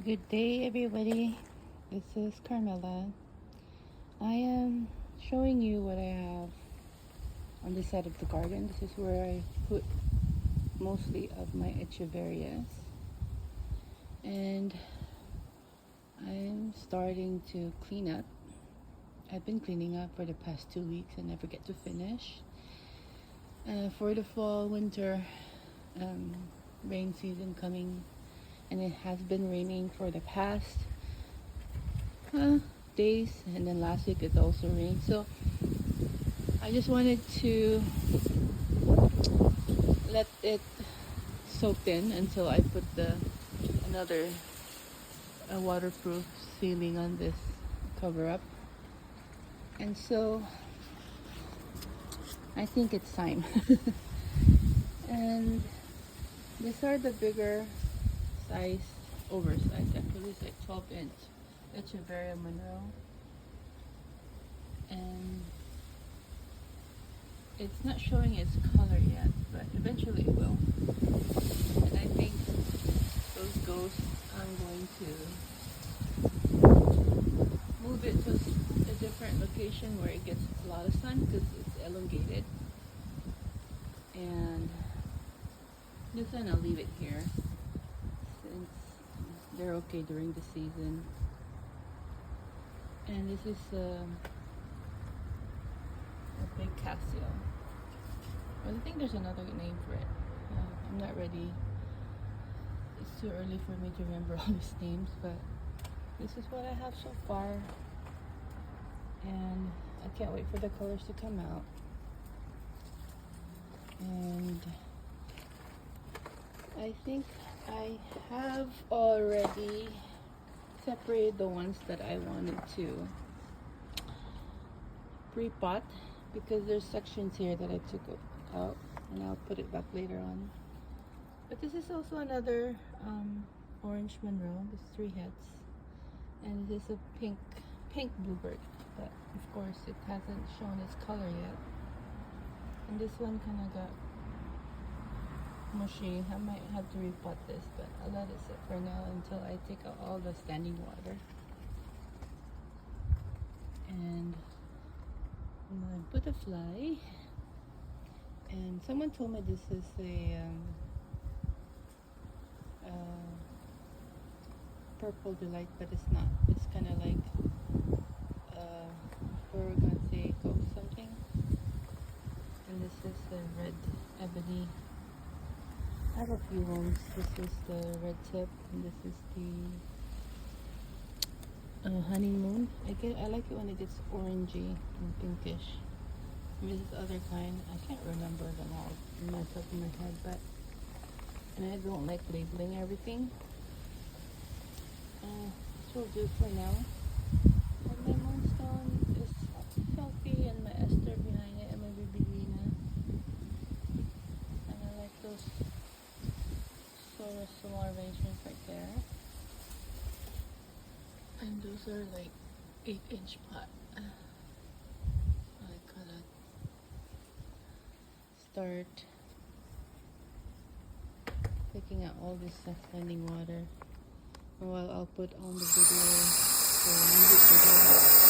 Good day, everybody. This is Carmela. I am showing you what I have on this side of the garden. This is where I put mostly of my echiverias, and I'm starting to clean up. I've been cleaning up for the past 2 weeks and never get to finish. For the fall, winter, rain season coming, and it has been raining for the past days, and then last week it also rained. So I just wanted to let it soak in until I put another waterproof sealing on this cover up. And so I think it's time. And these are the bigger size, oversized. Actually, it's like 12-inch Echeveria Monroe, and it's not showing its color yet, but eventually it will. And I think those ghosts, I'm going to move it to a different location where it gets a lot of sun because it's elongated. And this one I'll leave it here since they're okay during the season. And this is a big cassia. Well, I think there's another name for it. I'm not ready. It's too early for me to remember all these names, but this is what I have so far. And I can't wait for the colors to come out. And I think I have already separated the ones that I wanted to pre-pot, because there's sections here that I took out, and I'll put it back later on. But this is also another orange Monroe. There's 3 heads, and this is a pink bluebird, but of course it hasn't shown its color yet. And this one kind of got mushy. I might have to repot this, but I'll let it sit for now until I take out all the standing water. And my butterfly, and someone told me this is a purple delight, but it's not. It's kind of like Oregon ghost something. And this is the red ebony. I have a few ones. This is the red tip, and this is the honeymoon. I like it when it gets orangey and pinkish. And this is other kind. I can't remember them all in my top of my head, but and I don't like labeling everything. This will do for now. And my moonstone is healthy, and my Esther behind it, and my Bibelina. And I like those small arrangements right there. And those are like 8-inch pot. I gotta start taking out all this standing water. While I'll put on the video for music video.